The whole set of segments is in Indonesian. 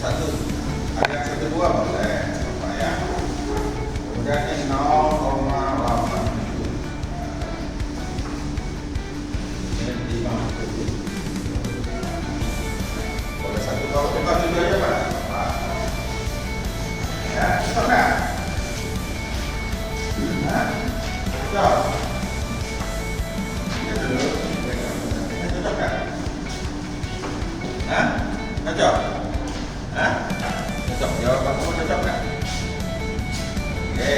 satu. Ada yang satu dua boleh, Bapak ya. Kemudian ini 0,8. Ini 5. Boleh satu kalau kita tujuh aja Pak. Ya, stop ya. Nah, stop. Ini dulu. Ini cocok kan? Hah? Cocok? Hah? Cocok. Jawaban kamu cocok kan? Oke.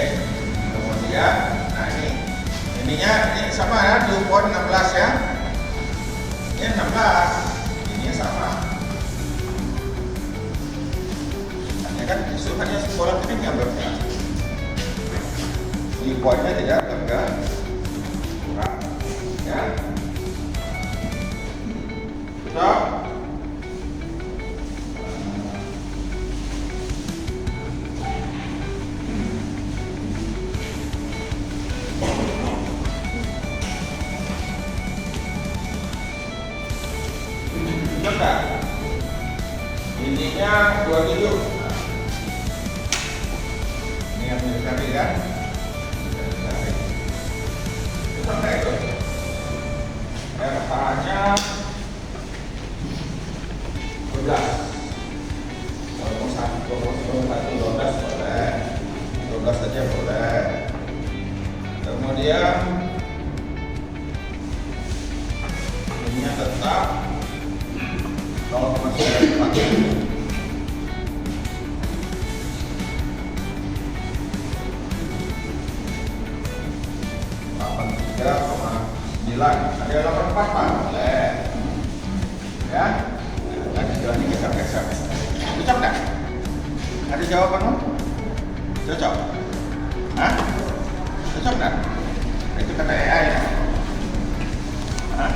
Kemudian, nah ininya ini sama ya, 2.16 ya. Ini 16. Ininya sama. Hanya kan isu hanya sekolah ini yang berarti. Di poinnya tidak kurang. Ya. Cocok? Cocok? Ininya 27. Ini yang mendekati kan? Cocok nggak itu? RH-nya 12. Kalau mau 1, 12 boleh. 12 saja boleh. Kemudian ininya tetap 0,94. 83,9. Ada 84 Pak? Boleh. Ya. Dan jalannya geser-geser. Cocok nggak? Ada jawabanmu? Cocok? Hah? Cocok nggak? Itu kata AI ya? Hah?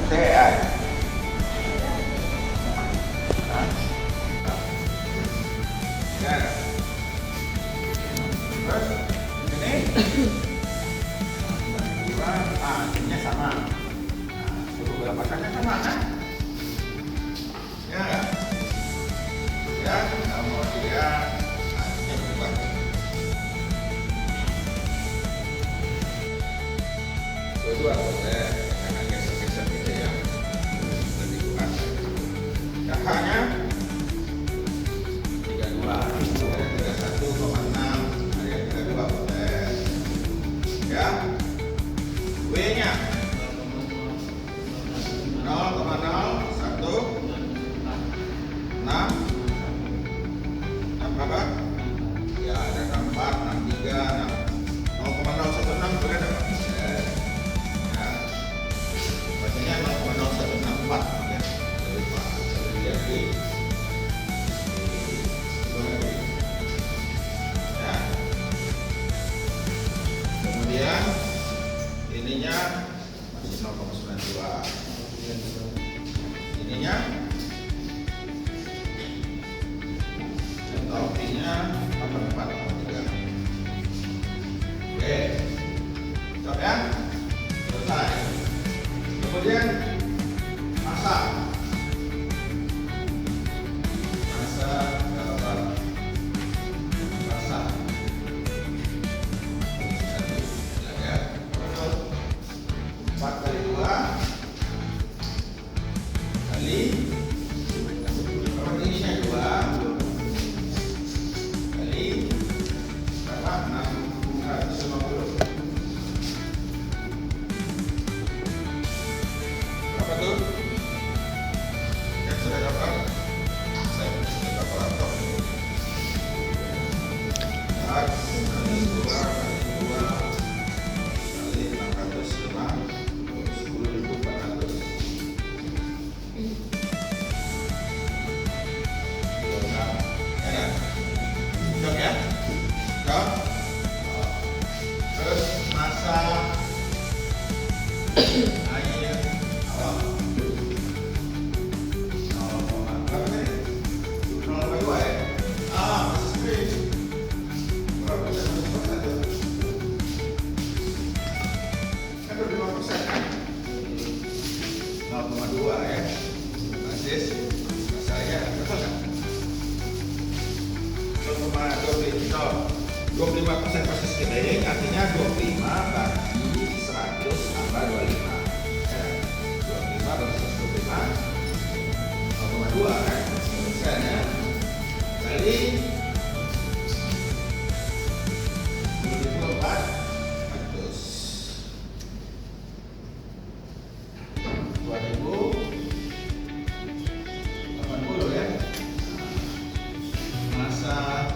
Kata AI? Hah? Ya. Terus ini hasilnya sama. Nah, suruh berapa kali sama kan? Ya nggak? Ya, kemudian hasilnya berubah. Dua boleh, karena geser-geser gitu ya. Lebih kuat. H-nya 32, 31,6, ada yang 32 boleh. Ya. W-nya 0,01 6 berapa? Ya ada 64, 63, 0,016 boleh ada Pak? Ya. Bacanya 0,0164 ya. Jadi Pak, lihat di ya. Kemudian ininya masih 0,92. Ininya entalpinya 84,3. Oke. Cocok ya? Selesai. Kemudian massa. Massa dalam massa. Ya. 4 kali 2 kali ininya 2 kali berapa? 650. Berapa tuh? Yang sudah dapat? Saya sudah dapat laptop. Kali 2 kali 2 kali 605 10.400. Cocok ya? Cocok? Terus massa air awal 0, berapa tadi? 0,2 ya? Masih sedikit. Berapa persen? 100% tuh? Kan 25% kan? 0,2 ya? Basis masanya betul kan? 25% persis kering artinya 25 bagi 100 tambah 25 ya. 25 bagi 125 0,2 kan persen ya, kali 2080 ya. Masa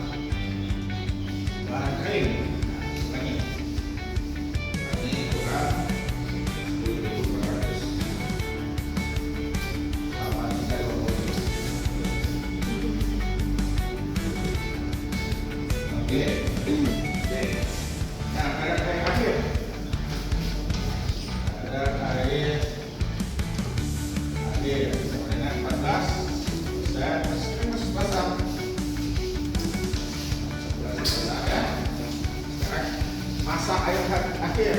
bahan kering lagi ini kurang 10.400 apa kita oke. Nah, kadar air akhir sama dengan 14 masih basah ya. Sekarang masak air akhir.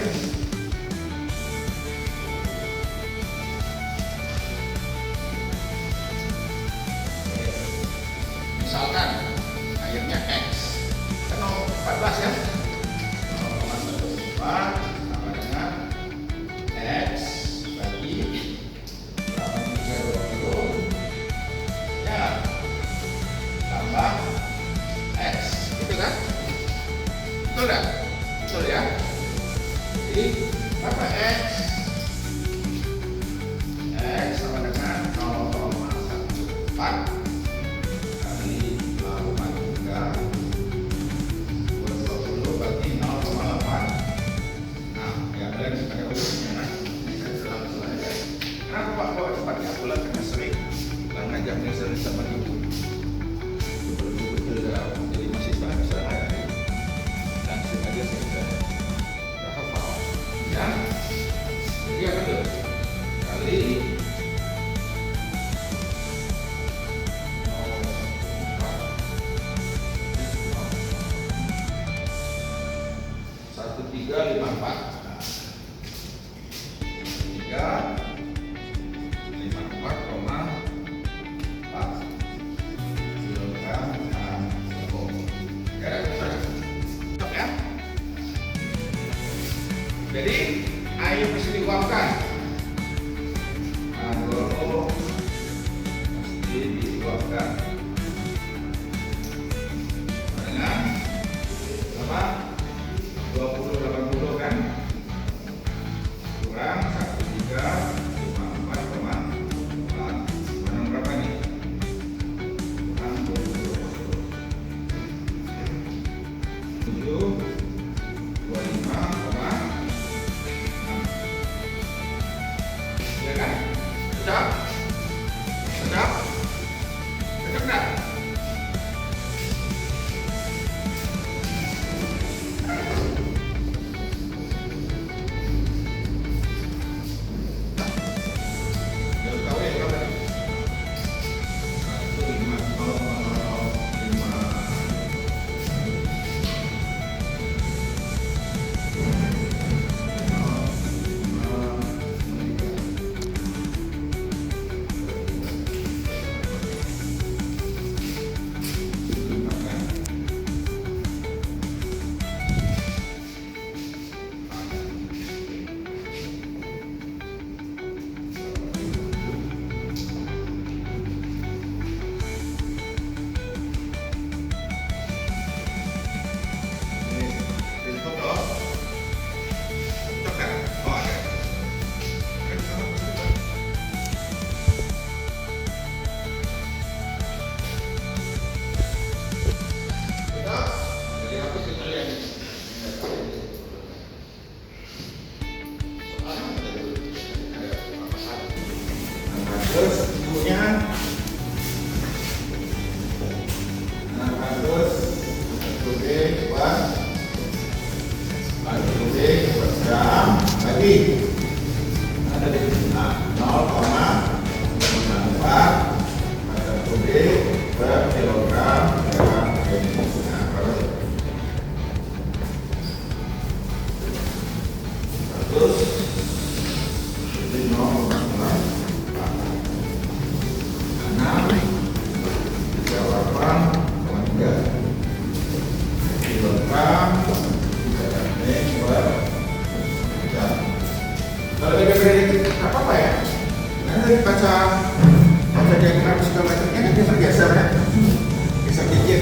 Misalkan airnya X kan 14 ya, 0,14 sama dengan X bagi 8,320 ya tambah X, gitu kan? Betul ya? Betul ya? Jadi berapa X? X sama dengan 0,14 kali 8,320 bagi 0,8. Nah, ya kalian pakai ukurnya kan? Kenapa Pak bawa cepat ya? Pulang karena sering ngajaknya sering sama ibu. Betul-betul jadi mahasiswa kesalahan ya. Langsung aja saya sudah hafal ya. Jadi apa tuh? Kali 1354 jadi air mesti diuapkan. Alkohol mesti diuapkan dengan apa? 2080 kan kurang 1354,4 mana berapa nih? Kurang 725,6 ya kan? Cocok? Cocok? Cocok nggak?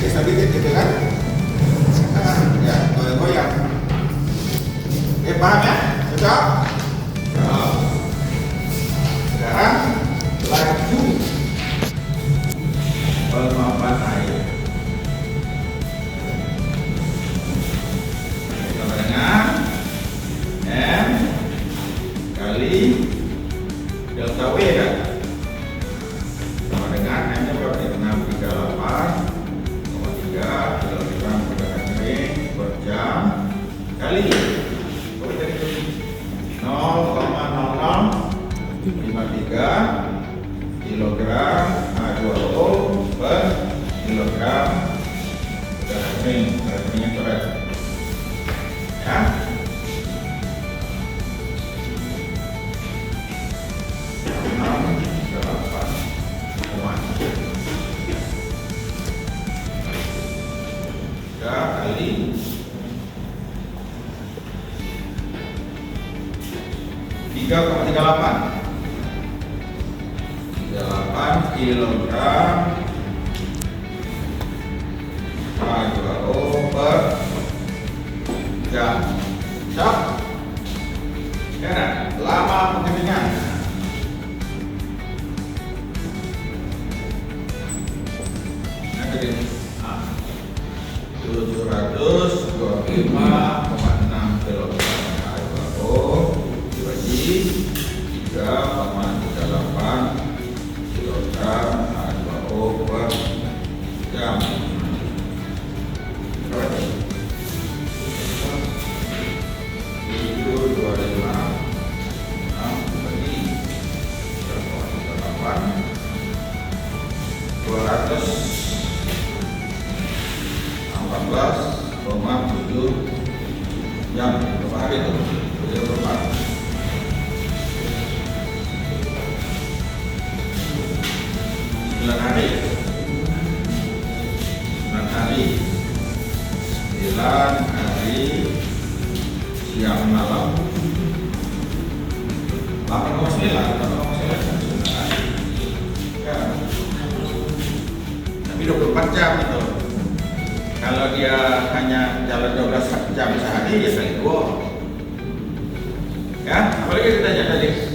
geser dikit gitu kan. Ya, goyang. Oke, paham ya? Cocok? Nah, sekarang laju peluapan air. Sama dengan M kali delta W kan? Sama dengan M-nya berapa? 638,3 kilogram per detik per jam kali 0,0053 kilogram H2O per kilogram udara kering. Udara keringnya coret ya. Kali 3,38 kilogram H2O per jam. Cok. Sekarang lama pengeringan. Nah, jadi 725,6 kilogram H2O dibagi 3,38 kilogram H2O per jam. Berapa? 725 dibagi 3,38 214,7 jam. Berapa hari itu? Berapa? 9 hari. 9 hari. 9 hari siang malam. 8,9 hari. Ya. Tapi 24 jam itu. Kalau dia hanya jalan 12 jam sehari, ya kali 2. Ya, apalagi ditanya tadi.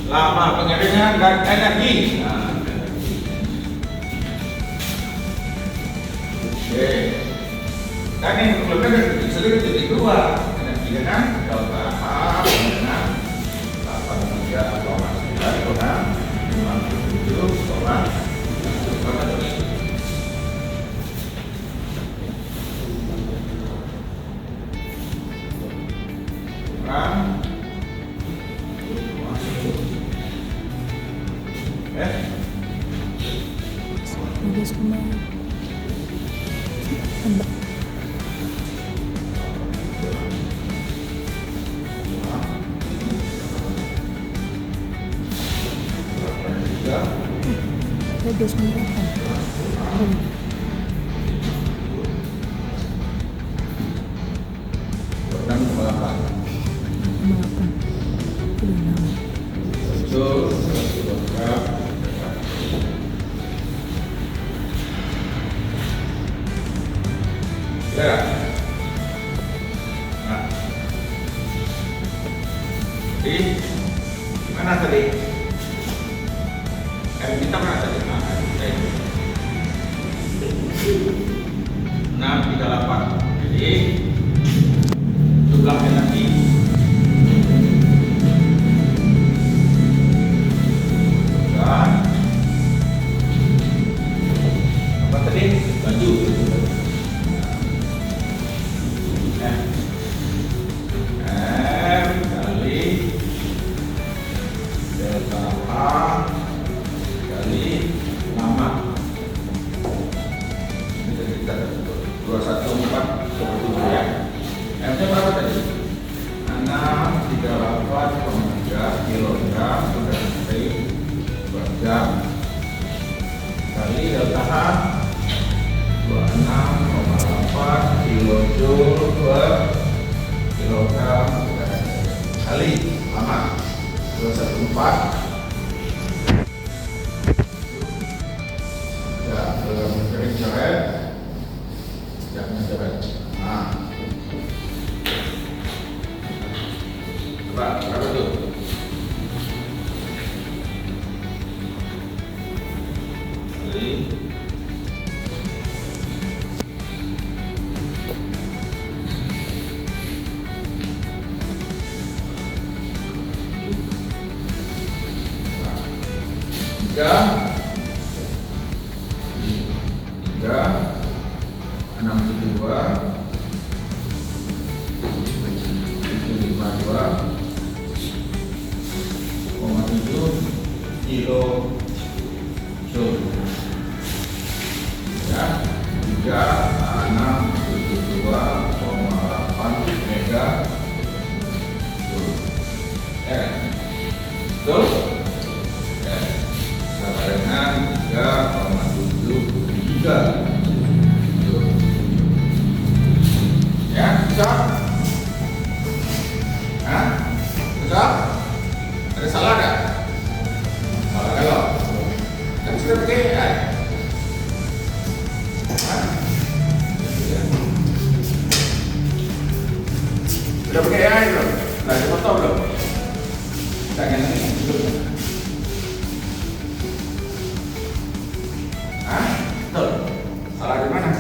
Lama pengeringan dan energi. Nah, oke. Dan yang sebelumnya sendiri jadi 2. Energinya kan delta H dengan 83,9 kurang 57,1. Bagus kemarin. Bagus kemarin. Ya. Nah. Di mana tadi? Kita mana tadi? Nah, ini. 638. Jadi jumlah energi dan apa tadi? Laju. M kali delta H kali lama. Ini jadi kita 214,7 ya. M-nya berapa tadi? 638,3 kilogram udara kering per jam kali delta H 26,8 kilojoule per kilogram kali lama 214. Ya, kering coret Nah. Coba, berapa tuh? Kali. Tiga, 672, 752,7 kilo joule. Ya, 3672,8 mega joule. Ya, betul? Ya, sama dengan 3,7 giga. Ya, bisa? Hah? Bisa? Ada salah nggak? Salah kalau? Kan sudah pakai AI. Hah? Sudah pakai AI belum? Sudah ada foto belum? Kita ganti dulu. Hah? Betul? Salah di mana?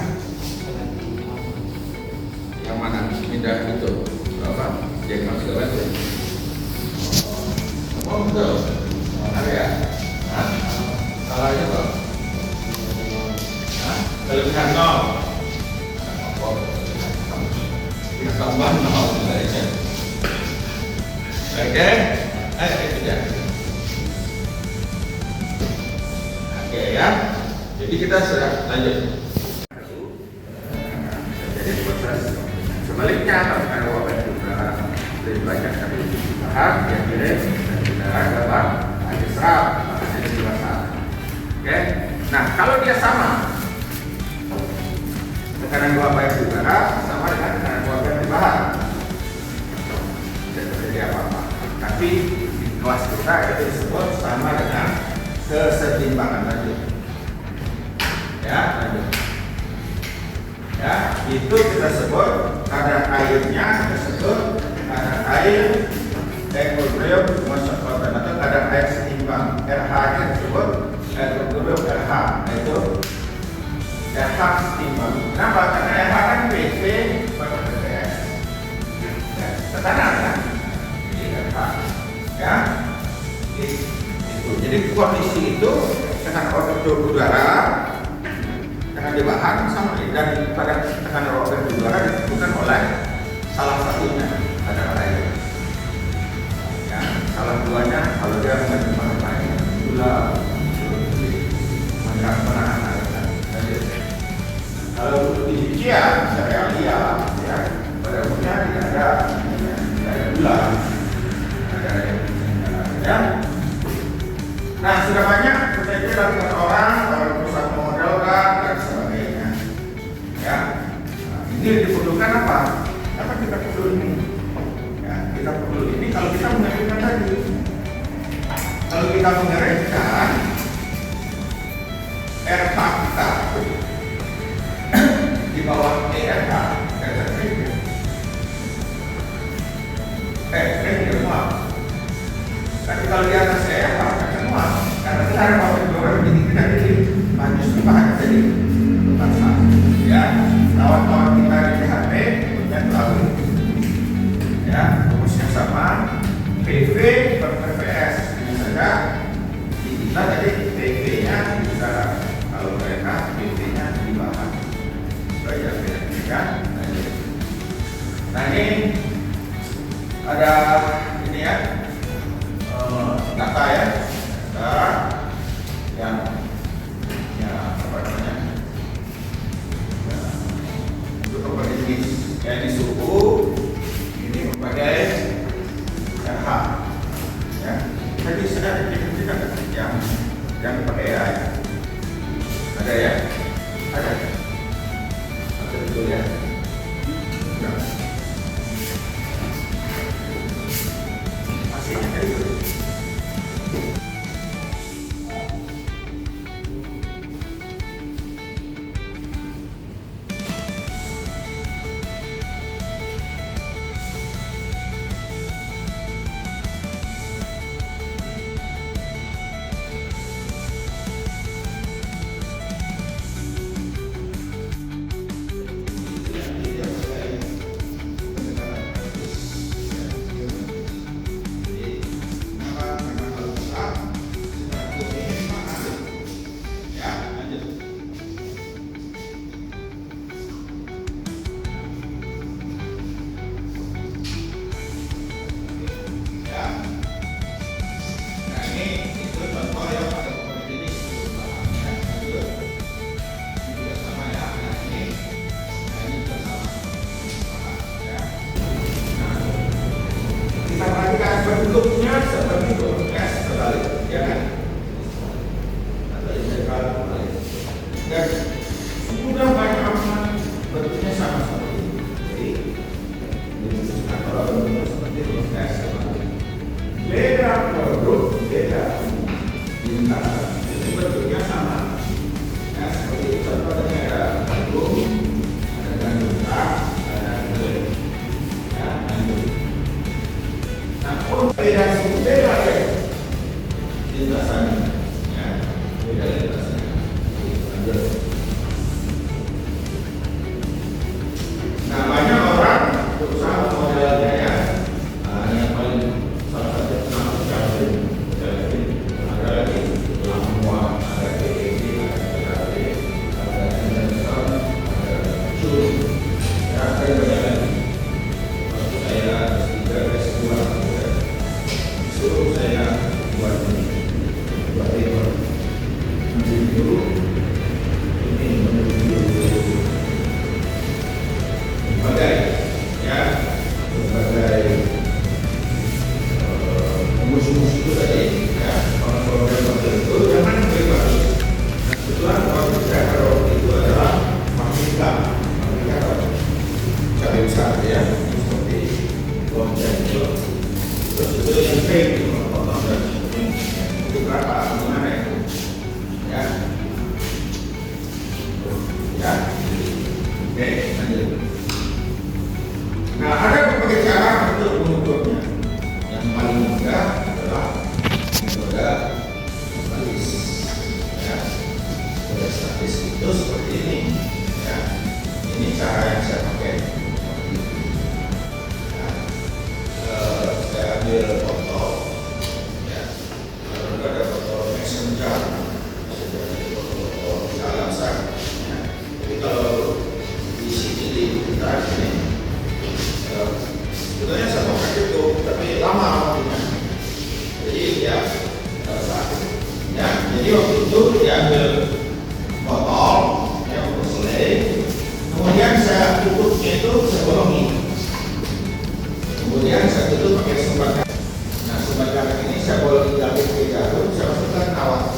Yang mana? Pindah itu apa? Diagnosis segala itu. Oh betul. Ada ya? Hah? Salahnya apa? Hah? Kelebihan nol. Kita tambah nol saja. Oke? Ayo itu ya. Oke ya. Jadi kita sudah lanjut. Jadi proses sebaliknya kalau ada wabah juga lebih banyak tapi tahap yang kirim dan udara dalam ada serap makanya dewasa. Oke, nah kalau dia sama tekanan wabah yang udara sama dengan tekanan wabah yang di bahan tidak terjadi apa-apa. Tapi di kelas kita itu disebut sama dengan kesetimbangan lanjut. Ya, lanjut. Ya, itu kita sebut kadar airnya tersebut kadar air equilibrium atau kadar air seimbang. RH nya disebut equilibrium RH, yaitu RH seimbang. Kenapa? Karena RH kan PV per PVS. Ya, tekanan kan? Jadi RH. Ya, itu. Jadi kondisi itu tekanan udara tekanan di bahan sama dan pada tekanan rocker udara ditentukan oleh salah satunya kadar air. Ya, salah duanya kalau dia menggunakan air gula penahan air. Kalau di Indonesia serealia ya pada umumnya tidak ada gula, ada ya. Nah, sudah banyak penelitian dilakukan orang perusahaan memodelkan dan sebagainya. Ya, nah, ini diperlukan apa? Apa kita perlu ini? Ya, kita perlu ini kalau kita mengeringkan tadi. Kalau kita mengeringkan RH kita di bawah ERH, kering semua. Tapi kalau di atas ERH semua, karena kita ada bawah dua begini tidak jadi justru bahan jadi basah. Ya, kawan-kawan kita di THP yang tahu. Ya, rumusnya sama. PV per PVS ini saja. Kita tadi PV-nya bisa kalau mereka PV-nya di bawah. Belajar ya. Nah ini ada ini ya. Data ya, data yang ya apa namanya ya, untuk berbagai jenis ya ini suhu ini berbagai RH ya jadi sudah diperhatikan yang pakai AI ada ya ada betul ya. Hasilnya kayak gitu. dan sudah banyak orang bentuknya sama seperti ini. Jadi dibutuhkan kalau bentuknya seperti itu saya sama. Beda produk, beda lintasan. Jadi bentuknya sama. Ya seperti itu contohnya ada gandum, ada gandum tak, ada gandum, ya gandum. Nah pun beda ya lintasannya, ya beda lintasannya. Nah banyak orang berusaha modelnya ya, yang paling salah satu nama Calvin, ada lagi Lamua, ada KKB, ada Anderson, ada Chun, ya ada banyak lagi. Waktu saya S3, S2, disuruh saya buat paper. Dulu sebagai ya sebagai musuh-musuh itu tadi ya orang-orang itu jangan lebih bagus. Kebetulan kalau saya taruh itu adalah Afrika cabai besar ya seperti lonceng itu terus itu yang fake itu potong dan itu berapa gimana itu ya ya oke lanjut. Nah, ada berbagai cara untuk mengukurnya. Yang paling mudah adalah metode statis. Ya, metode statis itu seperti ini. Ya, ini cara yang saya pakai. Ya, saya ambil foto. Ya, lalu ada foto messenger, ada foto jalanan. Ya, jadi kalau di sini kita ini sebetulnya saya mau pakai itu, tapi lama waktunya. Jadi ya, ya, jadi waktu itu diambil botol, ya untuk selai. Kemudian saya tutupnya itu saya bolongi. Kemudian saya tutup pakai sumber karet. Nah sumber karet ini saya bolongi dari jarum, saya masukkan kawat.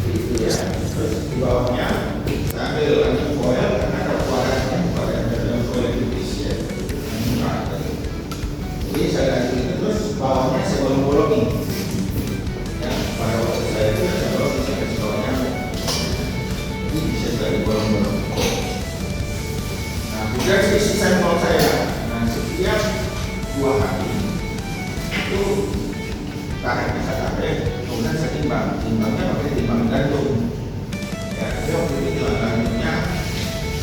Itu ya. Terus di bawahnya saya ambil lagi foil karena ada kuadratnya, ada foil tipis ya. Jadi saya ganti itu terus bawahnya saya bolong-bolongi. Ya, pada waktu saya itu saya bolongi saya kasih bawahnya. Ini bisa dari bolong-bolong. Nah, kemudian sisi sampel saya. Nah, setiap 2 hari itu karetnya saya tarik, kemudian saya timbang. Timbangnya pakai timbang gantung. Ya, tapi waktu itu timbang gantungnya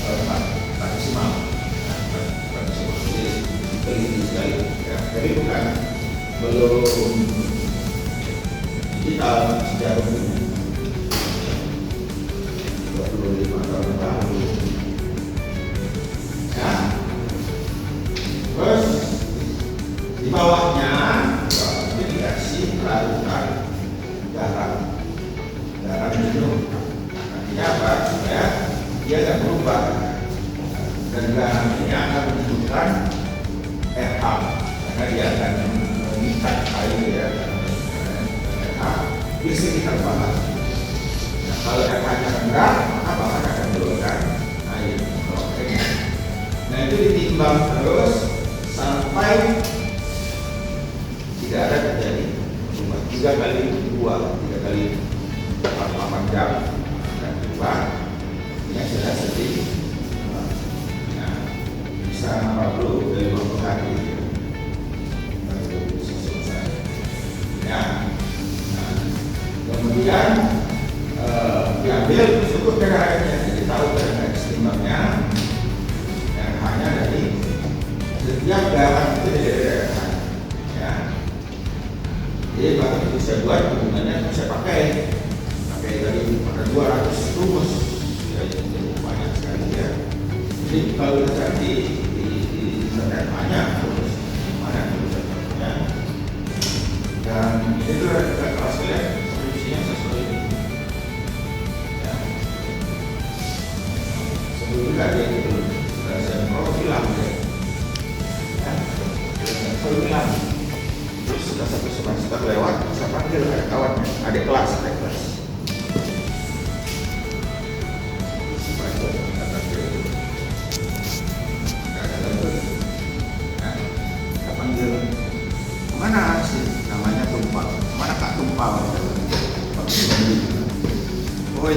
tak maksimal. Teliti sekali, ya. Jadi bukan belum digital sejak 25 tahun lalu. Ya. Terus di bawahnya itu dikasih larutan garam itu. Nantinya apa? Supaya dia tidak berubah. Dan garam ini akan menunjukkan RH karena dia akan mengikat air ya RH di sekitar bahan. Nah, kalau RH-nya rendah maka bahan akan menurunkan air kalau kering. Nah itu ditimbang terus sampai tidak ada terjadi cuma 3 kali 48 jam akan berubah. Ini sudah sedih. Bisa 40 dari 50 hari baru bisa selesai. Ya. Nah, kemudian diambil cukup dari airnya, jadi tahu dari timbangnya yang hanya dari setiap garam itu dari RH. Ya. Jadi baru itu saya buat hubungannya saya pakai tadi pada 200 rumus. Ya, itu banyak sekali ya. Jadi kalau kita cari internet banyak terus mana tulisannya dan itu juga kelas kalian solusinya sesuai ini ya. Sebelumnya dia itu sudah saya profilan ya profilan terus sudah 1 semester lewat saya panggil kawannya adik kelas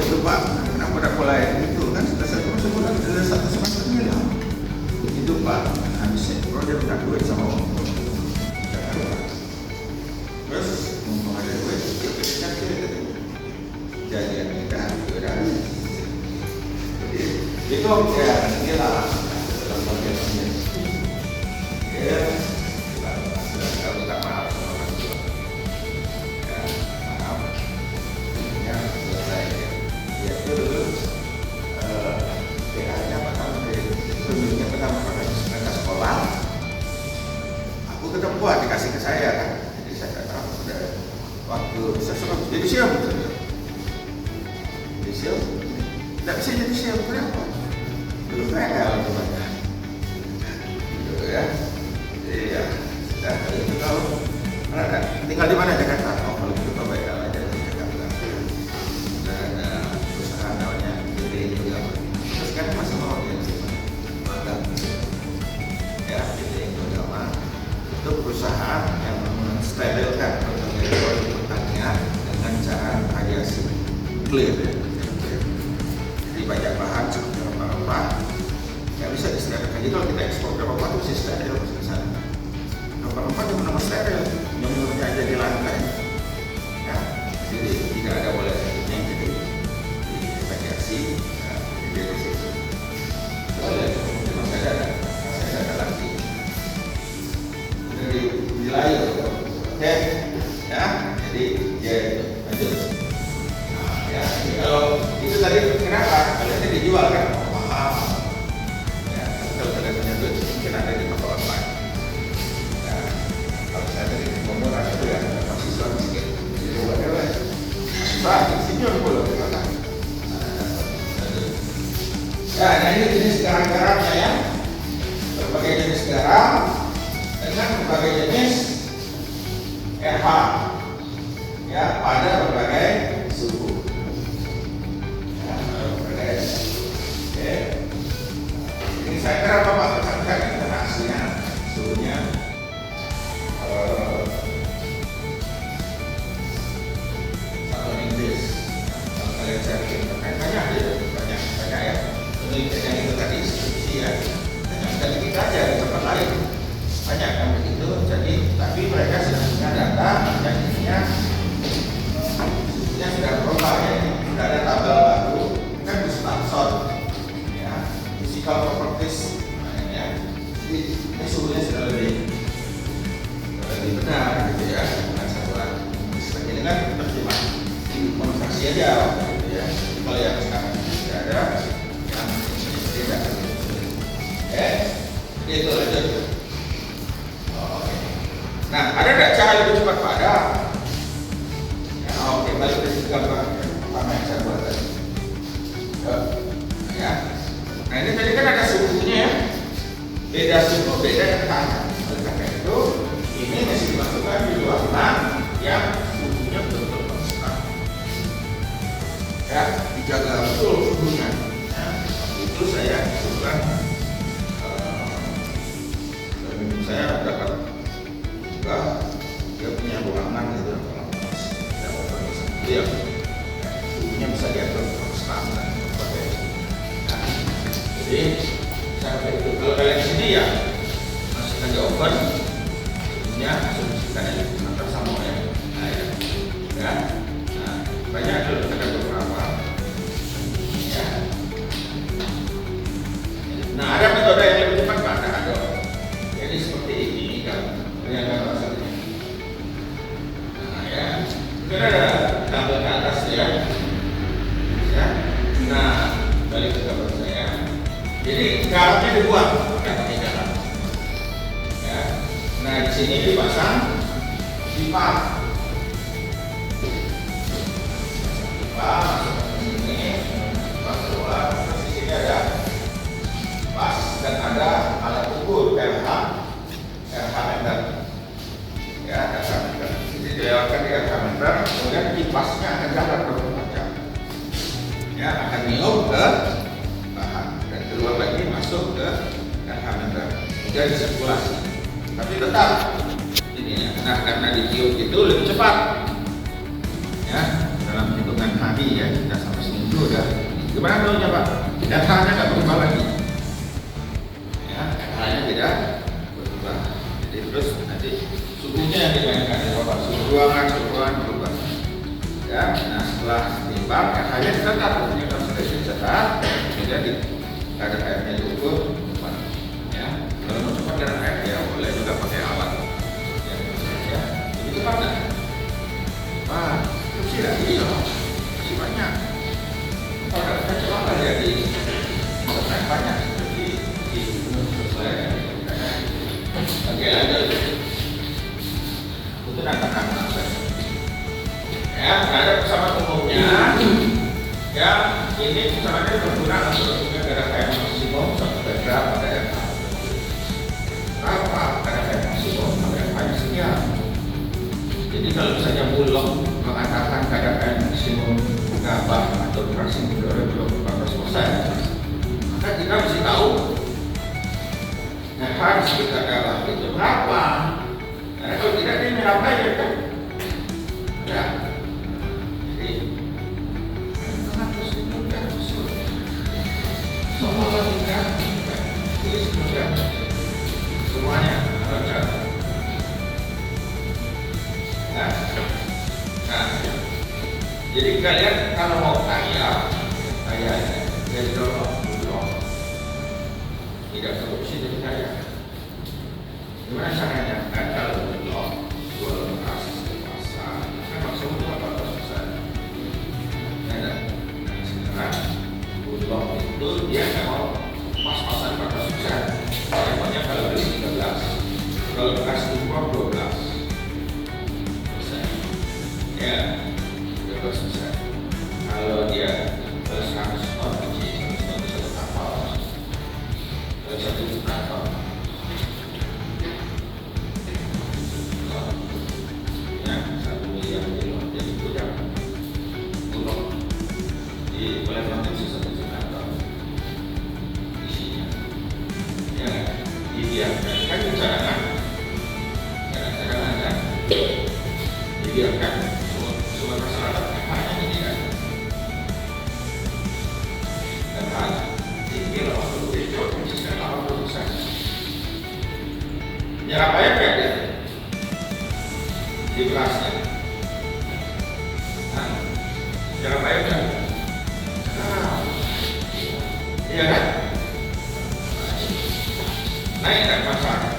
itu Pak, kenapa udah mulai itu kan sudah satu semester hilang. Itu Pak, habis bro dia minta duit sama om. Terus ngomong ada duit, kita jadi kita udah. Itu ya inilah dalam bagian ini. Ya, kita minta maaf sama orang tua. Ya, maaf. Ya, selesai. Ya itu dulu. PA-nya pertama sebelumnya pertama kali sekolah. Aku ketemu dikasih ke saya kan. Jadi saya kata udah waktu saya suruh jadi siap betul. Jadi siap. Tidak bisa jadi siap kenapa? Belum PL teman-teman. Gitu ya. Iya. Sudah kalau itu tahu. Tinggal di mana Jakarta? Oh kalau itu ke PL aja di Jakarta. Dan perusahaan namanya jadi juga. Terus kan masih mau dia magang. Ya, jadi agama itu perusahaan yang mensterilkan berbagai produk pertanian dengan cara radiasi clear. Banyak bahan seperti rempah-rempah yang bisa disterilkan. Jadi kalau kita ekspor rempah itu bisa steril ke sana. Rempah-rempah itu benar steril, yang menurutnya jadi lantai. Ya, jadi tidak ada boleh yang jadi radiasi. Jadi di situ. Boleh, memang saya ada lagi. Dari wilayah, oke, ya. Jadi ya lanjut. Ya, kalau itu tadi kenapa? Kalian dijual kan? Oh, mahal. Ya, kalau kalian punya duit mungkin ada di toko online. Ya, kalau saya tadi murah itu ya, mahasiswa sedikit. Jadi boleh. Mahasiswa, senior boleh. Ya, nah ini jenis garam-garamnya ya. Berbagai jenis garam dengan berbagai jenis RH. Ya, pada berbagai suhu. Oke. Ini saya kira Bapak tekankan internasinya suhunya satu Inggris. Kalau kalian cari internet banyak ya. Penelitian yang itu tadi skripsi ya. Hanya sekali kita aja di tempat lain banyak kan begitu. Jadi tapi mereka sudah punya data yang ininya suhunya sudah berubah ya. Sudah ada tabel baru kan di snapshot. Physical properties, ya, jadi suhunya sudah lebih benar, gitu ya, dengan satuan. Ini kan terjemah konversi aja, gitu ya. Kalau yang sekarang tidak ada, yang tidak. Itu lanjut. Oke. Nah, ada nggak cara lebih cepat pada? Ya, oke, balik ke gambar pertama yang saya buat tadi. Ya. Nah ini tadi kan ada suhunya ya, beda suhu, beda tekanan. Oleh karena itu, ini masih dimasukkan di ruangan yang suhunya betul-betul konstan. Ya, dijaga betul suhunya. Ya, itu saya masukkan. Saya dapat juga dia punya ruangan gitu, dia suhunya bisa diatur konstan dan berbagai. Jadi saya itu kalau kalian di sini ya masukkan di oven, ininya masukkan di antar sama ya. Nah, ya. Nah, banyak ada beberapa. Ya. Nah, ada metode yang lebih cepat kan? Ada. Jadi seperti ini kan, yang kan maksudnya. Nah, ya. Mungkin ada tabel ke atas ya. Ya. Nah, balik ke gambar saya. Jadi garamnya dibuat pakai garam. Ya. Nah di sini dipasang pipa. Ini keluar. Di sini ada pas dan ada alat ukur RH meter. Ya, RH meter. Jadi dilewatkan di RH meter, kemudian kipasnya akan jalan 24 jam. Ya, akan niup ke keluar lagi masuk ke RH meter, kemudian disirkulasi. Tapi tetap ini, nah karena ditiup itu lebih cepat, ya dalam hitungan hari ya kita sampai seminggu Itu udah. Gimana tahunya Pak? Datanya nggak berubah lagi. Ya, datanya tidak berubah. Jadi terus nanti suhunya yang dimainkan ya Bapak. Suhu ruangan berubah. Ya, nah setelah timbang, katanya dicetak, ternyata sudah dicetak, kemudian kadar airnya diukur, ya. Kalau mau cepat kadar air ya boleh juga pakai alat. Ya, lebih cepat kan? Wah, itu lagi loh, masih banyak. Kalau kadar air cepat lah jadi banyak seperti di selesai. Oke, lanjut. Itu anak-anak. Ya, ada pesawat umumnya. Ya, ini pesawatnya berguna untuk kadar air maksimum sampai berapa kadar air? Berapa kadar air maksimum sampai air sekian? Jadi kalau misalnya Bulog mengatakan kadar air maksimum gabah atau fraksi udara 14%, maka kita mesti tahu harus kita gabah itu berapa? Karena kalau tidak dia merata ya kan? Ya. Semuanya jadi kalian kalau mau kaya dari Bulog tidak korupsi jadi kaya. Gimana caranya? Kalau Bulog jual beras ke pasar kan maksimum 14%. Sekarang Bulog itu dia nggak mau pas-pasan 14%. Emangnya kalau beli 13, kalau beras impor 12%. Ya, 12%. Kalau dia 100 ton biji, 100 ton bisa kapal. Kalau 1 juta ton. Ya, 1 miliar kilo. Jadi itu yang Bulog di oleh produksi 1 juta ton isinya. Ya, dibiarkan kan cadangan, kan dibiarkan semua masyarakat hanya ini kan dan hanya tinggi 80 itu konsisten 80%. Nyerap air kayak dia di berasnya. Nah, nyerap air kan? Iya kan? Naik kan pasar?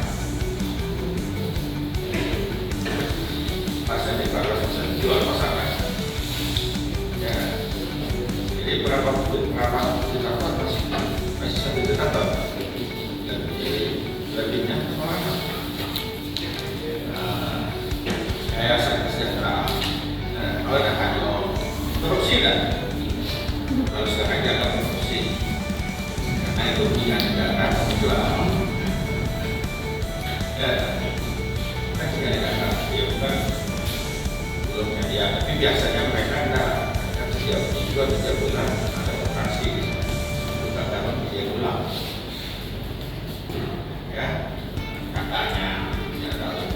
Pasar di 14% jual pasar kan? Ya. Jadi berapa juta ton masih 1 juta ton. Dan lebihnya kemana? Saya sangat sejahtera. Kalau ada hanya korupsi kan? Kalau sekarang jangan korupsi. Karena itu punya negara jual. Ya, kan punya negara. Ya bukan belum ya, tapi biasanya mereka enggak setiap 2-3 bulan ada operasi buka dalam dia ulang. Ya, katanya ya kalau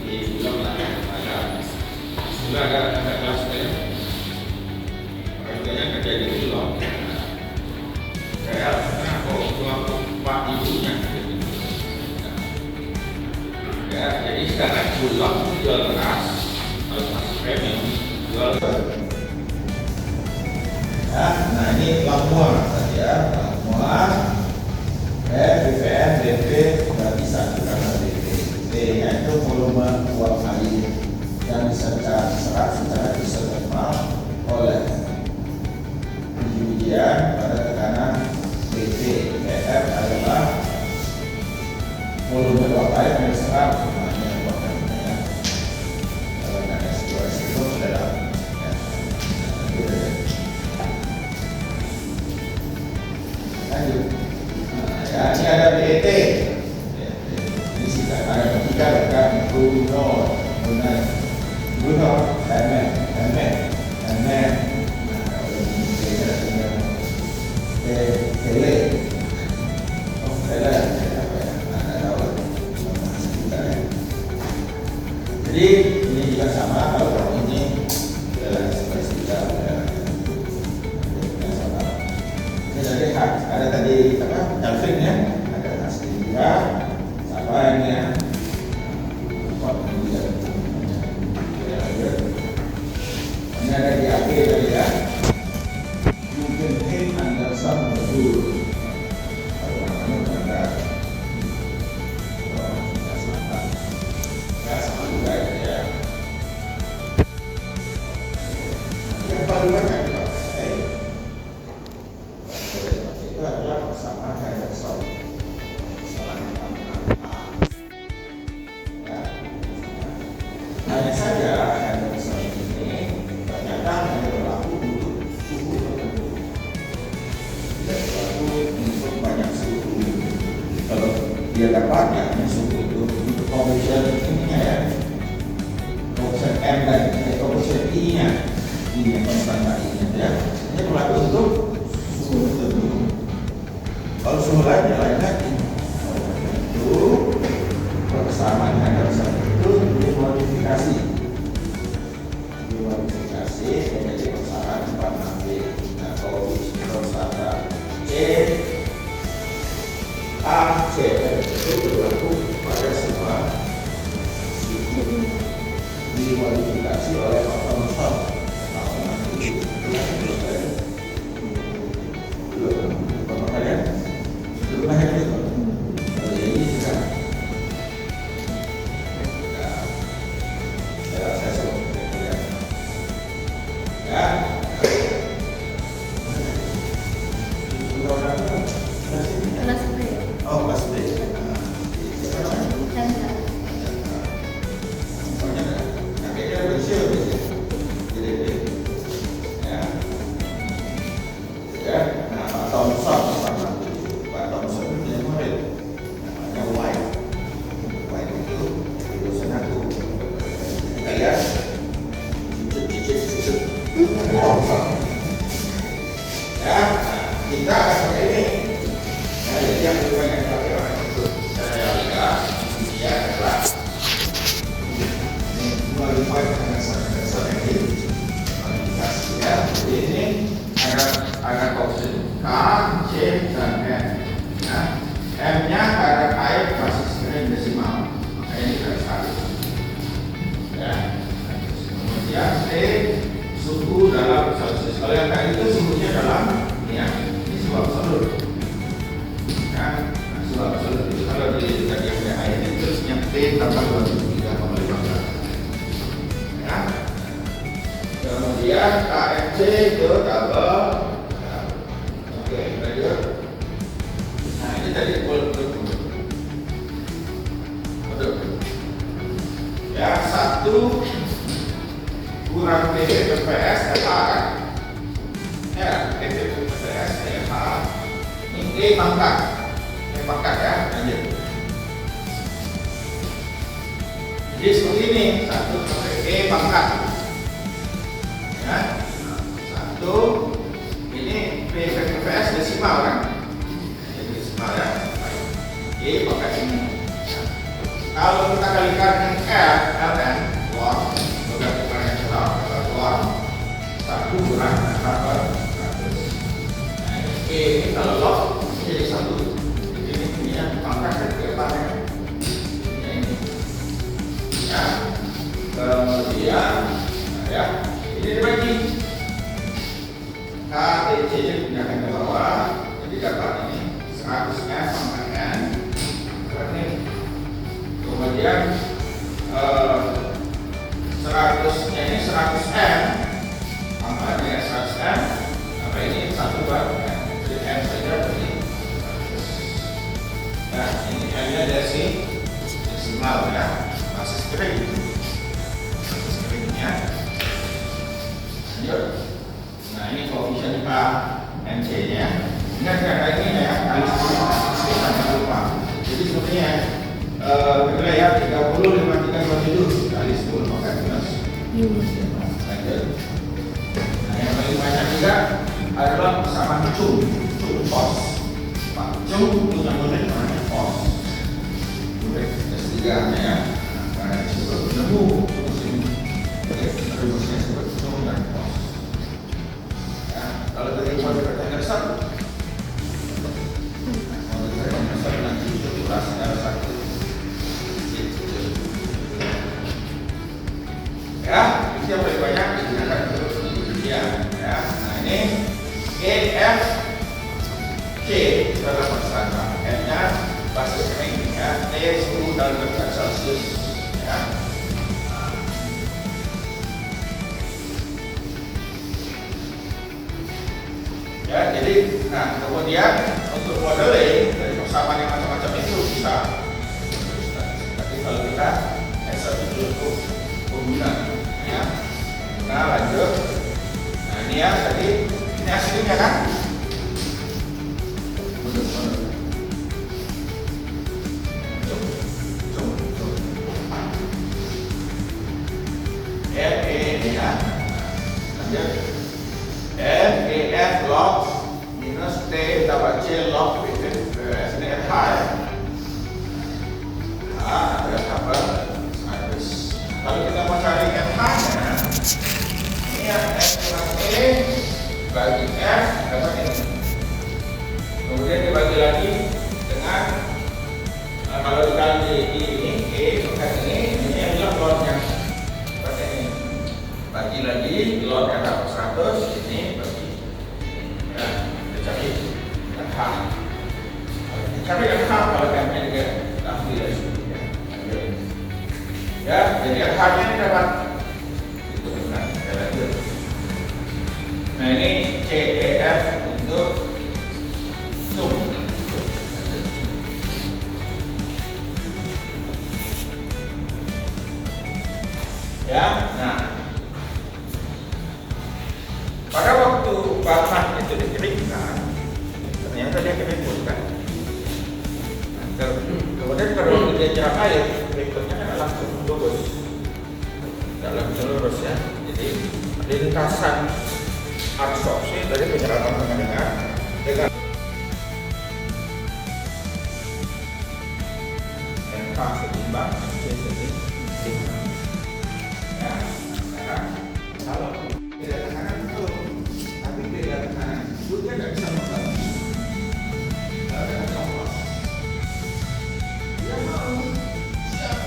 di bulan ada kelas ya. Harganya kerja di Bulog. Saya pernah kok Pak ibunya. Ya, jadi sekarang Bulog jual beras, kalau masuk premium jual beras. Ya, nah ini pelabuhan tadi ya, pelabuhan. BPM, BP nggak bisa karena BP. B-nya itu volume uap air yang diserap secara isotermal oleh biji-bijian pada tekanan BP. BF adalah volume uap air yang diserap kalau ada eksplorasi itu sudah dapat. Lanjut. Ya, ini ada BET. Ini sudah ada 3 kan Bruno, jadi ini juga sama kalau ini adalah ekspresi kita ada tadi apa? Calvin ya, ada Nasdem juga. Apa ini ya? Apa ini ya? Ini ada di akhir tadi ya. Mungkin Anderson betul. Kalau namanya ada. Ya sama juga ya. Yang paling banyak dipakai itu adalah persamaan Henderson. Hanya saja Henderson ini ternyata hanya berlaku untuk suhu tertentu, tidak berlaku untuk banyak suhu. Kalau dia dapat ya hanya suhu itu untuk conversion ininya ya, conversion M dan conversion I nya, ini yang konstan I-nya ya. Ini berlaku untuk suhu tertentu. Kalau suhu lain lagi. Itu persamaan Henderson itu dimodifikasi menjadi persamaan 4B. Nah, kalau constanta C A C itu berlaku pada semua suhu dimodifikasi oleh faktor Kelas B. Oh, kelas B. Chandra. Kayaknya berhasil jadi ya. Ya, nah Pak Thompson itu yang murid namanya White itu dosen aku. Kita lihat cicit Thompson ya. Kita akan pakai ini. Nah, jadi yang lebih banyak dipakai orang itu saya lihat dia adalah ini modified Henderson ini modifikasinya. Jadi ini ada opsi K, C, dan M. Nah, M-nya kadar air basis kering desimal, makanya ini garis halus. Ya. Kemudian T suhu dalam Celsius. Kalau yang tadi itu suhunya dalam ini ya, ini suhu absolut. Nah, suhu absolut itu kalau di yang air itu yang T tambah 23,15. Ya. Kemudian KMC itu double. Oke, lanjut. Nah, ini tadi betul. Ya, 1 kurang PPS FH kan? Ya, PPS FH. Ini E pangkat. E pangkat ya, lanjut. Jadi seperti ini, 1 sampai E pangkat. Ya, 1 ini PPS desimal kan? Jadi desimal ya. E pangkat ini. Kalau kita kalikan dengan LN, keluar, sudah bukan yang keluar, 1 kurang 800. Nah, ini kalau log jadi 1. Ini pangkat dari depannya. Ini. Ya. Kemudian, ya, ini dibagi. KTC dipindahkan ke bawah, jadi dapat ini 100 F pangkat N. Berarti kemudian 100-nya ini 100 M tambahnya 100 M apa ini 1 bar jadi M saja berarti 100. Nah ini M nya desimal ya, basis keringnya lanjut. Nah ini koefisien Pak MC nya ingat kayak ini ya, alis jangan lupa. Jadi sebenarnya kita ya 30, 53, 27 kali 10 maka jelas. Lanjut. Nah yang paling banyak juga adalah persamaan cung pos. Pak cung itu namanya namanya pos. Murid S3 ya. Karena disebut penemu musim rumusnya disebut cung dan pos. Ya kalau dari model Henderson E, F, C dalam bahasa M-nya bahasa kering ya, T suhu dalam derajat Celcius ya. Ya, jadi kemudian untuk modeling dari persamaan yang macam-macam itu bisa. Tapi kalau kita satu untuk pengguna ya. Nah, lanjut. Nah, ini ya tadi ini aslinya kan? FE ya. Lanjut. FEF log minus T tambah C log SDFH ya. Nah, ada apa? Habis. Kalau kita mau cari FH nya, ini ya F kurang E bagi F dapat ini. Kemudian dibagi lagi dengan kalau dikali ini E bukan ini adalah lognya. Seperti ini. Bagi lagi lognya dapat 100 ini bagi. Nah, kita cari FH. Cari FH kalau M-nya juga ambil dari sini. Ya, jadi FH-nya ini dapat itu kan, kita lanjut. Nah ini CEF untuk sum. Ya, nah pada waktu bahan itu dikeringkan, ternyata dia keriput kan. Kemudian pada waktu dia cerap air, berikutnya kan langsung lurus, dalam lurus ya. Jadi lintasan absorpsi dari penyerapan pengenangan dengan NK seimbang, C seimbang. Ya, sekarang kalau tidak tekanan itu, tapi beda tekanan, itu dia nggak bisa membantu. Ada contoh. Dia mau siap,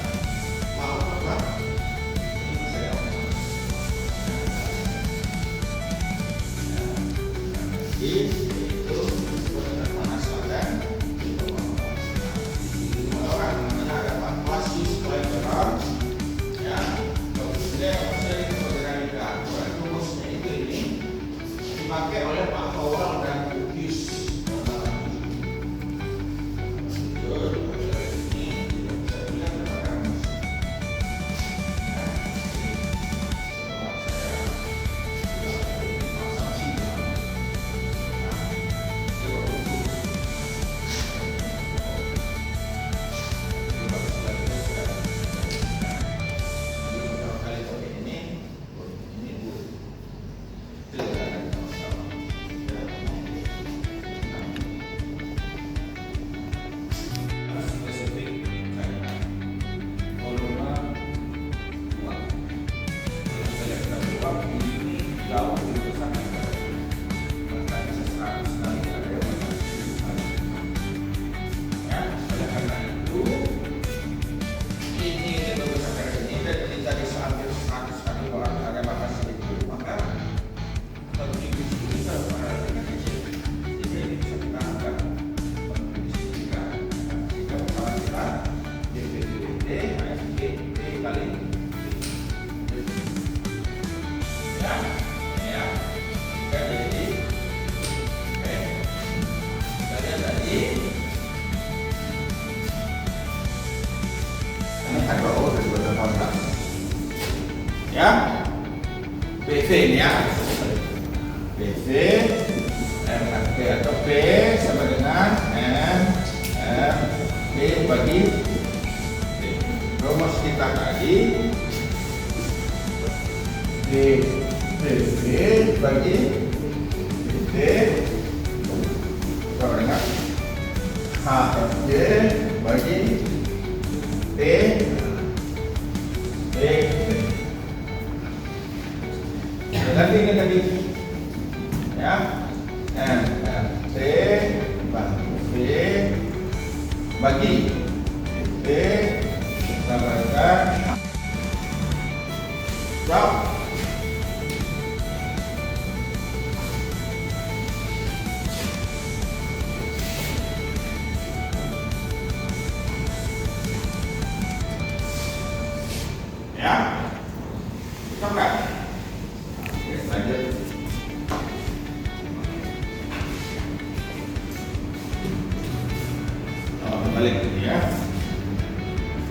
mau apa? Ini saya itu panas badan orang ada pasti supaya terang ya kemudian dari modernita rumusnya itu ini dipakai oleh Pak Howell dan Cookies ya BV ini ya BV MB atau B sama dengan M B bagi B. Rumus kita tadi D BV bagi D sama dengan HFJ bagi T B nanti ini tadi ya T bagi B bagi B sama dengan jawab balik ini ya.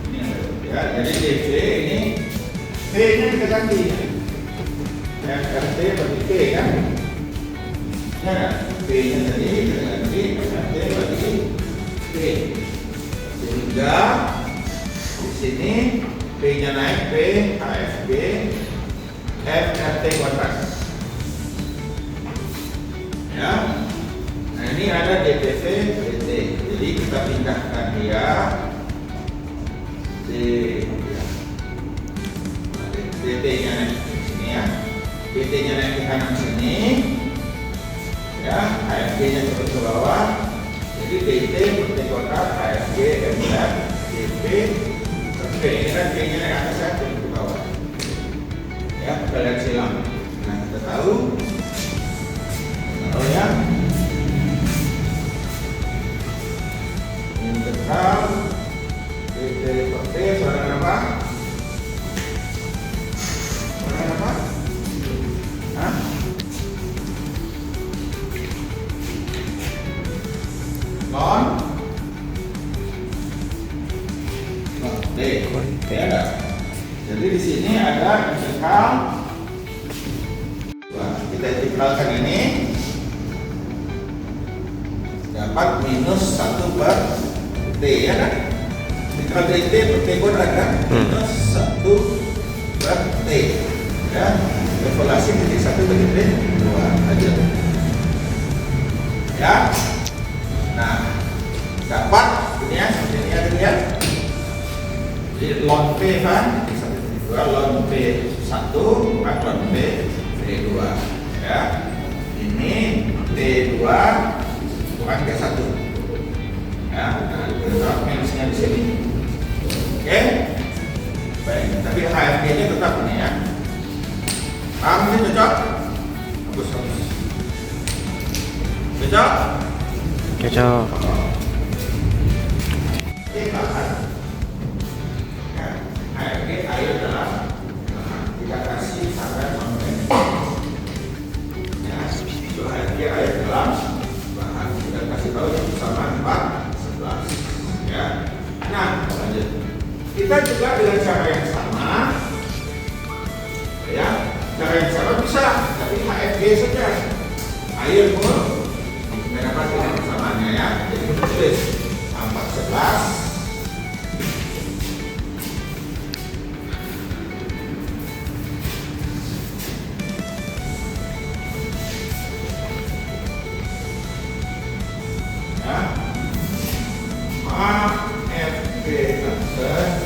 Ini ya. Jadi DV ini P nya kita ganti. FRT bagi P kan? Ya, P nya tadi kita ganti FRT bagi P. Sehingga di sini P nya naik P HFG FRT kuadrat. Ya. Nah ini ada DPV DT. Jadi kita pindahkan dia DT nya naik ke sini ya. DT nya naik ke kanan sini. Ya, HFG nya turun ke bawah. Jadi DT berarti kuadrat HFG MR DP P. Ini kan P nya naik atas ya, turun ke bawah. Ya, kita lihat silang. Nah kita tahu. Oh ya. Integral DT per T sama apa? Sama apa? Hah? Ln D. Ya ada. Jadi di sini ada integral. Wah, kita integralkan ini dapat minus 1 per T ya kan? Integral DT per T kuadrat kan? Minus 1 per T ya. Evaluasi titik 1 bagi T 2 aja ya. Nah dapat ini ya, seperti ini ada ya. Jadi ln P kan titik 1 titik 2 ln P 1 kurang ln P T2 ya. Ini T2 kurang T1 ya. Nah tetap minusnya di sini. Oke, baik. Tapi HFG nya tetap ini ya. Paham ini cocok? Bagus. Cocok? Cocok. Oke, bahan. Ya, HFG air dalam kita kasih sampai sampai. Ya, itu HFG air dalam bahan kita kasih tahu yang sama 411 ya. Nah lanjut, kita juga dengan cara yang sama ya, cara yang sama bisa tapi HFG saja air pun mendapatkan persamaannya ya. Jadi kita tulis 411 AFG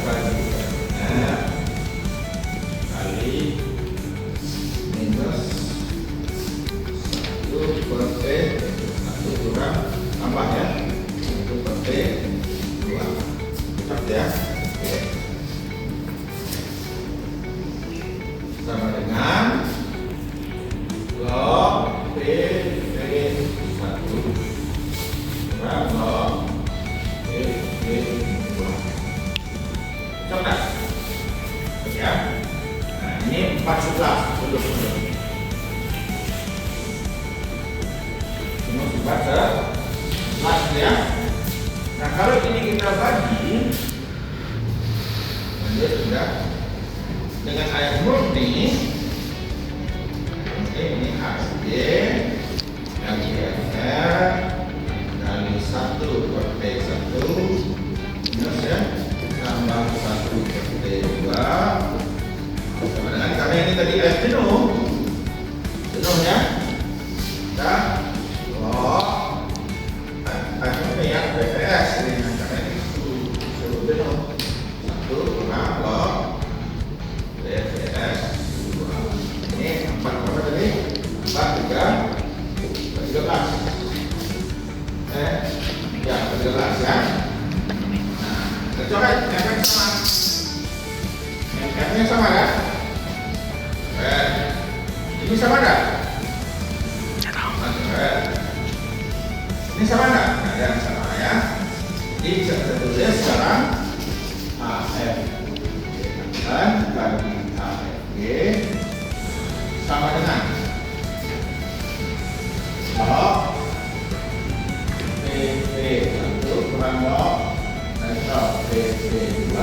bagi kali minus 1 per T 1 kurang tambah ya 1 per T 2 tetap ya. Oke. Sama dengan log P dari 1 kurang log coba ya. Nah ini 411 belum baca ya. Nah kalau ini kita bagi dia sudah dengan air murni ini HFG kali FR kali 1 per T1 minus ya tambah 1 per T2 sama dengan karena ini tadi air jenuh ya. Nah log ini ya BPS ini karena ini suruh jenuh 1 kurang log BPS 2 ini 4 berapa tadi? 4 13 ya 13 ya. Nah kita coba yang sama F nya sama kan? Ini sama enggak? Ini sama enggak? Nah, yang sama ya. Jadi bisa kita tulis sekarang AF dan bagi AFG sama dengan log PP1 kurang log log PP2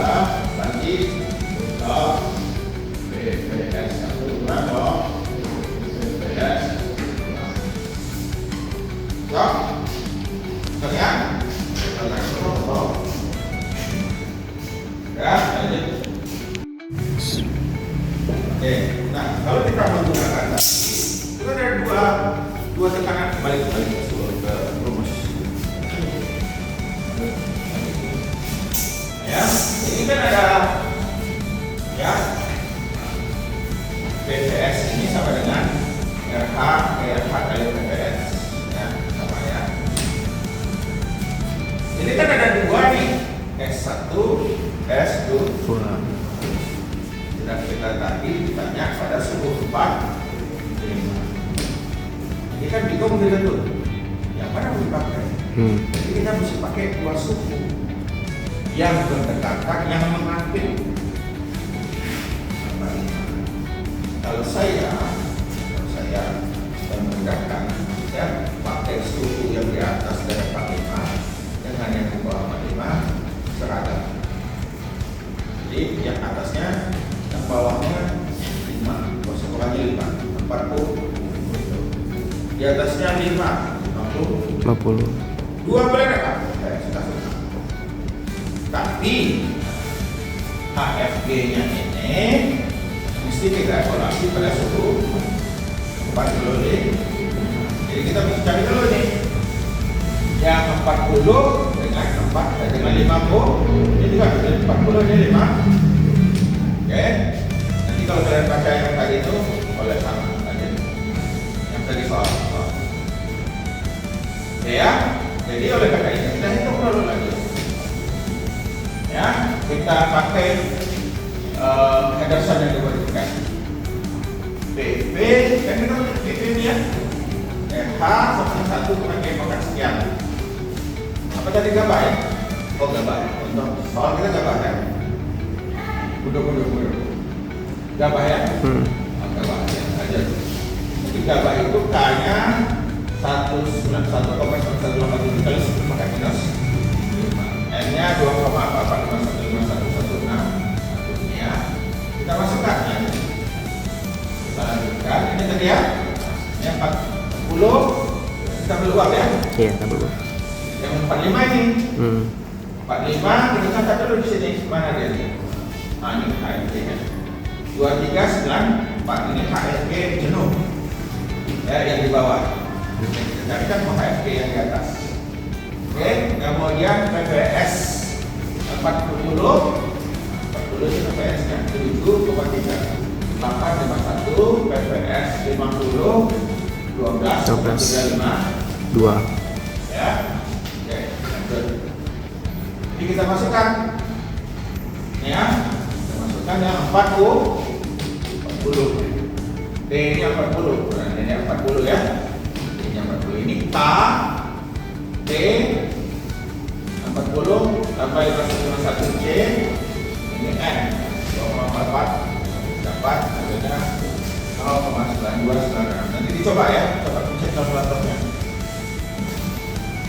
bagi log PPS1 kurang log PPS2. So, kalian ya, lanjut. Oke, nah kalau kita menggunakan itu ada dua tekanan balik ke rumus. Ya, ini kan ada ya PPS ini sama dengan RH kali PPS ya, sama ya. Ini kan ada dua nih, S1, S2. Dan kita tadi ditanya pada suhu 4, 5. Ini kan bingung gitu tuh. Yang mana mau dipakai? Jadi kita mesti pakai dua suhu yang berdekatan, yang mengambil. Kalau saya memudahkan, saya pakai suhu yang di atas dari 45 dengan yang di bawah 45 seragam. Jadi yang atasnya, yang bawahnya 5, kurangi 5, 40. Di atasnya 5, 50. Dua boleh enggak? Suka. Tapi HFG-nya ini mesti kita evaluasi pada suhu 40 nih. Jadi kita bisa cari dulu nih yang 40 dengan 4 dengan 50. Ini juga 40 ini 5. Oke. Nanti kalau kalian baca yang tadi itu oleh sama aja. Yang tadi soal. Ya. Jadi oleh karena itu kita hitung dulu lagi. Ya, kita pakai Henderson yang diberikan. PP, kan kita punya PP ini ya. H sama 1 pakai pangkat sekian. Apa tadi gabah ya? Oh gabah. Untuk soal kita gabah ya. Buduh. Gabah ya? Oh, gabah ya. Aja. Jadi gabah itu K-nya 191,187 kali 10 pakai minus 5. N-nya 2,4515116. Ya. Kita masukkan ya. Kita lanjutkan. Ini tadi ya. Yang 40 kita berubah ya. Iya, kita berubah. Yang 45 ini. 45 kita catat dulu di sini. Mana dia nih? Nah, ini HFG-nya. 2394 ini HFG jenuh. Ya, yang di bawah. Kita carikan HFG yang di atas. Oke, kemudian PPS 40 itu PPS-nya 7,3 851 PPS 50 12,35 2. ya. Oke, lanjut. Jadi kita masukkan ini ya, kita masukkan yang 40 D nya 40, berarti ini 40 ya. D nya 40 ini K T 40 tambah 551 C ini N 2,44 dapat hasilnya 0,929. Nanti dicoba ya, coba cek kalkulatornya.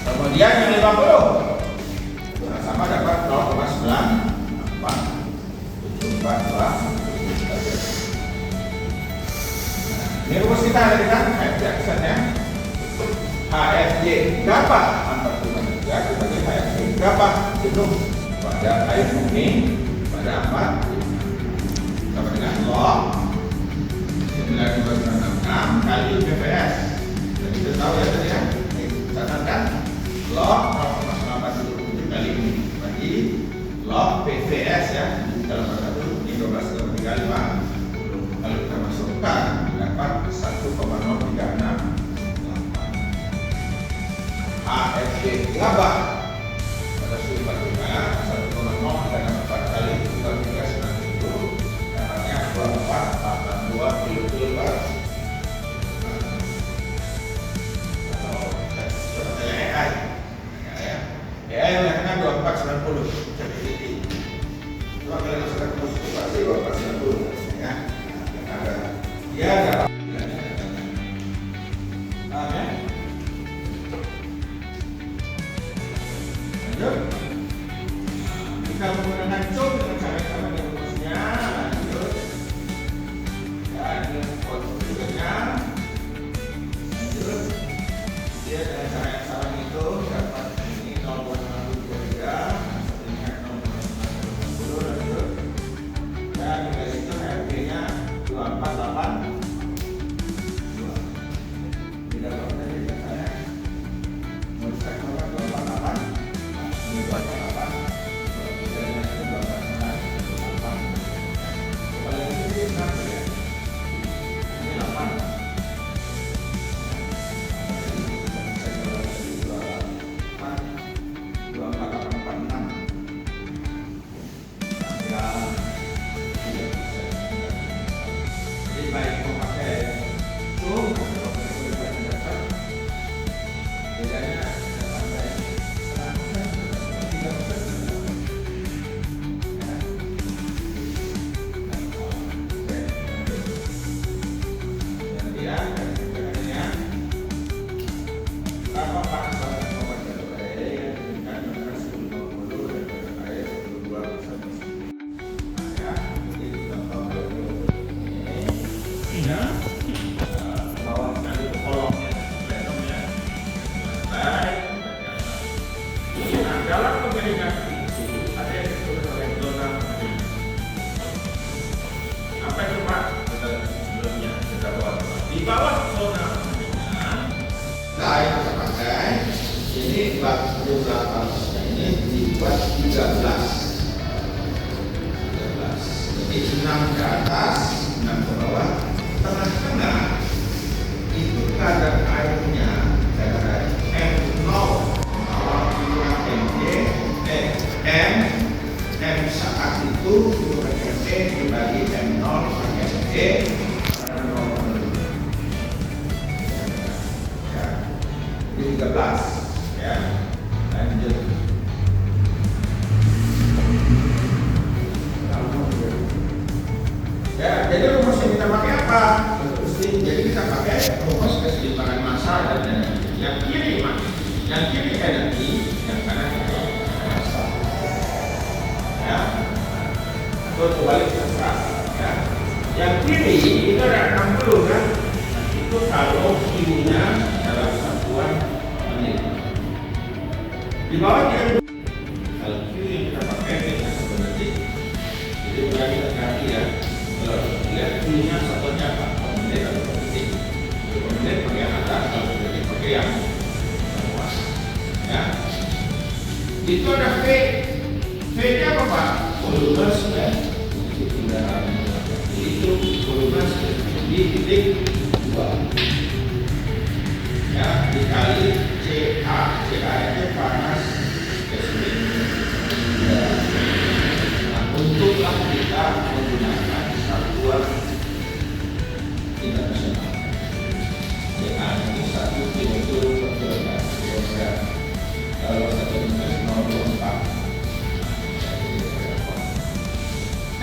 Kemudian yang 50 sama dapat 0,94742. Ini rumus kita ada di kan HFG aksennya. HFG dapat 45 sebagai HFG dapat jenuh pada air murni pada 4 sama dengan log 9,966 kali PPS. Jadi kita tahu ya tadi ya. Catatkan log 0,947 kali ini bagi log PPS ya. Dalam bahasa itu ini 12,35. Kalau kita masukkan dapat 1,0368. HFG gabah pada suhu 45 1,034 kali 3,9 itu dapatnya 2482 kilokalori. Kalau coba tanya AI ya, AI mengatakan 2490. Coba kalian masukkan ke musuh pasti 2490 ya. Dia dapat paham ya? Lanjut. cara yang salah itu dapat ini 0,23, ini 0,50 dan dari itu RP-nya 248. Tidak apa tadi katanya mau cek 248, ini 248, bedanya itu 248. Kalau ini berapa ya? Ini 8. Baik memakai zoom atau menggunakan data, bedanya sampai 3%. Kemudian sebenarnya berapa Pak memakai air dengan 150 dan air 22%. Bawah sekali ke kolomnya plenumnya baik. Nah, dalam pemilihan itu ada yang disebut oleh zona. Apa itu Pak? Kita sebelumnya kita buat di bawah zona. Nah, kita pakai ini buat jumlah panasnya ini dibuat 13. Jadi 6 ke atas, 6 ke bawah. Tengah-tengah itu kadar airnya kadar air M0 M saat itu E dibagi M0 pakai E pada 0 ya, di 13 ya. Lanjut ya, jadi rumus yang kita pakai apa? Jadi kita pakai rumus keseimbangan massa dan energi. Yang kiri energi, yang kanan itu massa. Ya, atau kebalik terserah. Ya, yang kiri itu ada 60 kan? Itu kalau Q-nya dalam satuan menit. Di bawah kita kalau Q yang kita pakai itu 1 detik. Jadi berarti hati ya. Lihat Q-nya satunya apa? Menit atau detik. Menit pakai atas, kalau detik pakai yang bawah. Ya. Itu ada V. V-nya apa Pak? Volume ya. Itu volume di titik 2. Ya, dikali CA. CA itu panas spesifik. Ya. Nah, untuklah kita menggunakan satuan internasional. CA itu 1 kJ/kg. Kalau 1 minus 0,4.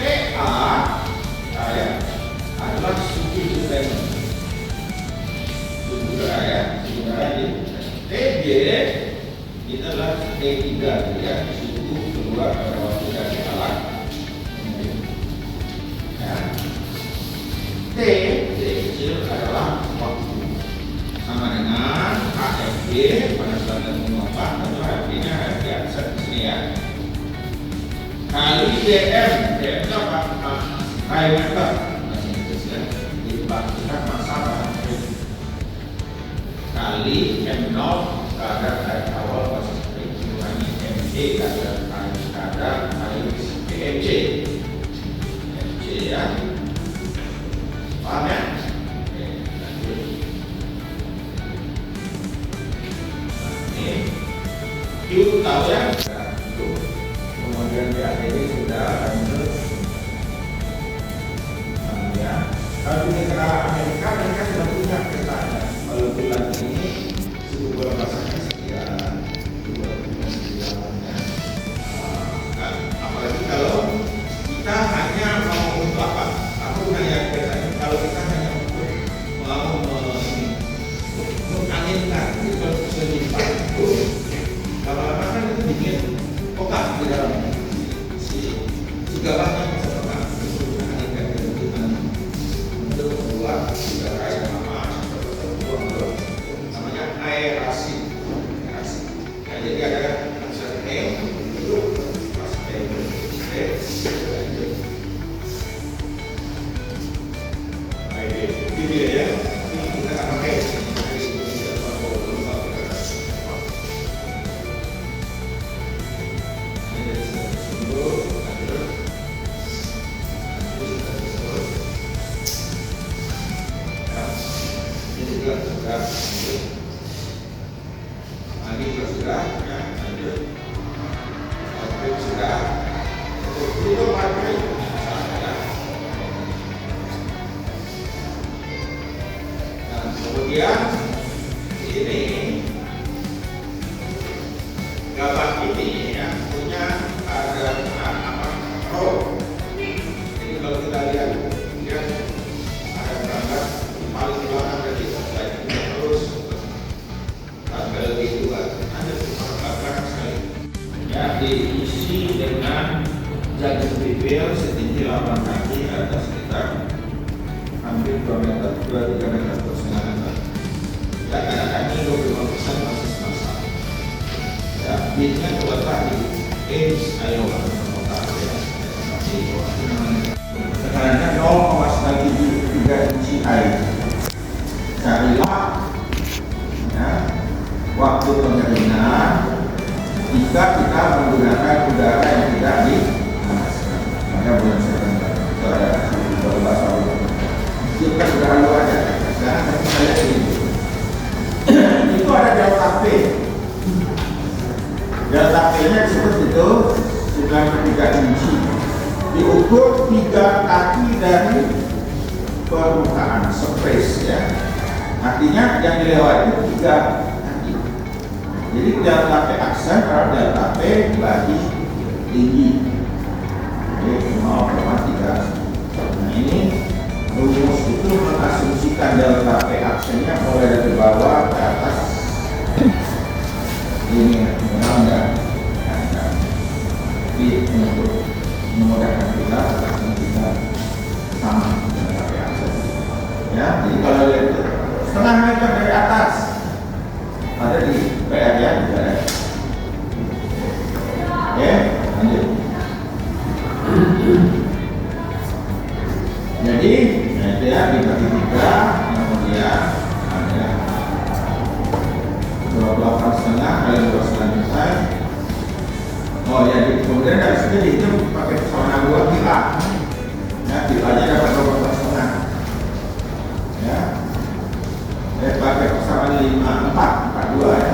TA adalah suhu udara. Suhu udara ya, suhu udara di TJ itu adalah T3 ya, suhu keluar pada waktu dari alat. Ya. T kecil adalah waktu, sama dengan AFB panas dalam menguap atau HFB-nya HFB aset di sini ya. Kali DM itu apa? Diameter dibagikan massa kali M0 kadar air awal masih sering mengurangi MJ kadar air PMC ya. Paham ya? Oke, lanjut. Ini Q tahu ya? Kemudian PAD ini sudah lanjut. Ya, kalau di negara Amerika mereka sudah punya petanya. Kalau bulan ini suhu bola basahnya sekian, apalagi kalau kita hanya mau untuk apa? Aku hanya petanya. Kalau kita hanya untuk mau menganginkan itu selimpan itu, lama-lama kan itu bikin kokak di dalam si galaknya bisa kokak untuk menganginkan itu untuk membuat udara yang lama terbuang ke diisi dengan jagung pipil setinggi 8 kaki atau sekitar hampir 2 meter, 2-3 meter per setengah meter. Ya, karena ini 25% basis massa. Ya, bitnya terletak di Ames, Iowa, kota ya. Tekanannya 0,93 inci air. Carilah ya, waktu pengeringan jika kita menggunakan udara yang tidak dipanaskan. Maka bulan September itu ada bahasa kita udara luar aja. Sekarang kita lihat ini. Itu ada delta P. Delta P-nya disebut itu 93 inci. Diukur 3 kaki dari permukaan surface ya. Artinya yang dilewati 3 kaki. Jadi delta P aksen adalah delta P bagi tinggi. Jadi 0,3. Nah ini rumus itu mengasumsikan delta P aksennya mulai dari bawah ke atas. Ini memang enggak. Tapi untuk memudahkan kita, langsung kita sama delta P aksen. Ya, jadi kalau lihat itu setengah meter dari atas ada di PR ya, oke, lanjut. Jadi, itu ya dibagi 3, kemudian ada 28,5 kali 2,5 meter. Oh ya, kemudian dari sini dihitung pakai pesona 2 kila. Ya, kilanya dapat 28,5. Ya, pakai pesawat 5442 ya.